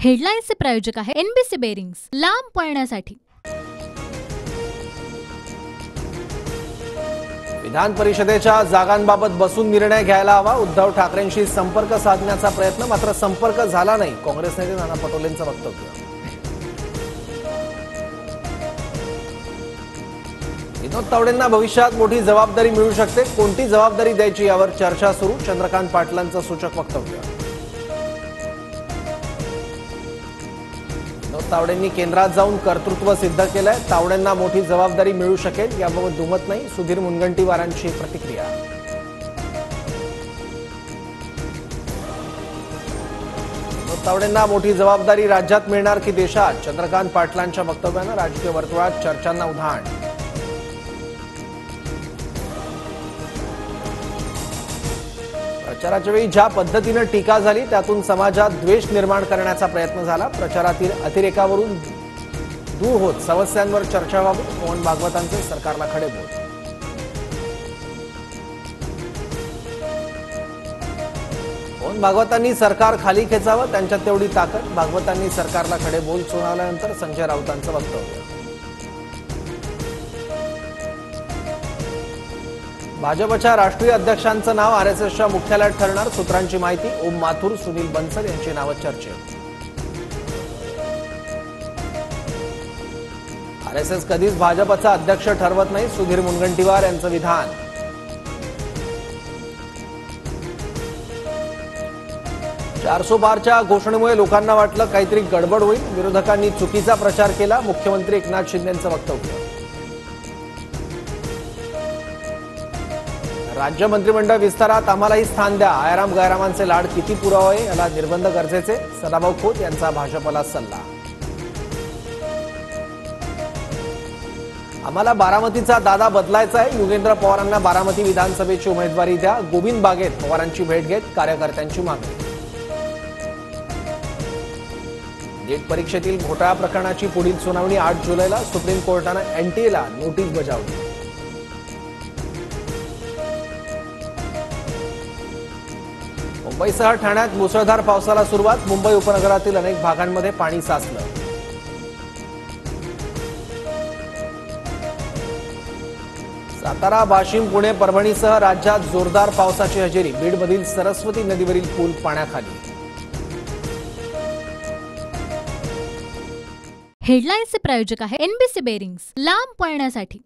हेडलाईन्सचे प्रायोजक आहे NBC bearings, लांब पळण्यासाठी। विधान परिषदेच्या जागांबाबत बसून निर्णय घ्यायला हवा। उद्धव ठाकरेंशी संपर्क साधण्याचा प्रयत्न, मात्र संपर्क झाला नाही। काँग्रेस नेते नाना पटोलेंचं वक्तव्य। विनोद तावडेंना भविष्यात मोठी जबाबदारी मिळू शकते, कोणती जबाबदारी द्यायची यावर चर्चा सुरू। चंद्रकांत पाटलांचं सूचक वक्तव्य। विनोद तावडेंनी केंद्रात जाऊन कर्तृत्व सिद्ध केलंय, तावडेंना मोठी जबाबदारी मिळू शकेल याबाबत दुमत नाही। सुधीर मुनगंटीवारांची प्रतिक्रिया। विनोद तावडेंना मोठी जबाबदारी राज्यात मिळणार की देशात? चंद्रकांत पाटलांच्या वक्तव्यानं राजकीय वर्तुळात चर्चांना उधाण। प्रचाराच्या वेळी ज्या पद्धतीने टीका झाली त्यातून समाजात द्वेष निर्माण करण्याचा प्रयत्न झाला। प्रचारातील अतिरेकावरून दूर होत समस्यांवर चर्चा व्हावी। मोहन भागवतांचे सरकारला खडेबोल। मोहन भागवतांनी सरकार खाली खेचावं, त्यांच्यात तेवढी ताकद। भागवतांनी सरकारला खडेबोल सुनावल्यानंतर संजय राऊतांचं वक्तव्य। भाजपच्या राष्ट्रीय अध्यक्षांचं नाव आरएसएसच्या मुख्यालयात ठरणार, सूत्रांची माहिती। ओम माथुर, सुनील बन्सल यांची नावं चर्चेत। आरएसएस कधीच भाजपचा अध्यक्ष ठरवत नाही, सुधीर मुनगंटीवार यांचं विधान। चारसो पारच्या घोषणेमुळे लोकांना वाटलं काहीतरी गडबड होईल, विरोधकांनी चुकीचा प्रचार केला। मुख्यमंत्री एकनाथ शिंदेंचं वक्तव्य। राज्य मंत्रिमंडळ विस्तारात आम्हालाही स्थान द्या, आयराम गैरामांचे लाड किती पुरावे याला निर्बंध गरजेचे। सदाभाऊ खोत यांचा भाजपला सल्ला। आम्हाला बारामतीचा दादा बदलायचा आहे, योगेंद्र पवारांना बारामती विधानसभेची उमेदवारी द्या। गोविंद बागेत पवारांची भेट घेत कार्यकर्त्यांची मागणी। नीट परीक्षेतील घोटाळा प्रकरणाची पुढील सुनावणी 8 जुलैला, सुप्रीम कोर्टानं एनटीएला नोटीस बजावली। मुंबईसह ठाण्यात मुसळधार पावसाला सुरुवात, मुंबई उपनगरातील अनेक भागांमध्ये पाणी साचलं। सातारा, वाशिम, पुणे, परभणीसह राज्यात जोरदार पावसाची हजेरी। बीडमधील सरस्वती नदीवरील पूल पाण्याखाली। हेडलाईन्सचे प्रायोजक आहे एनबीसी बेरिंग्स, लांब पळण्यासाठी।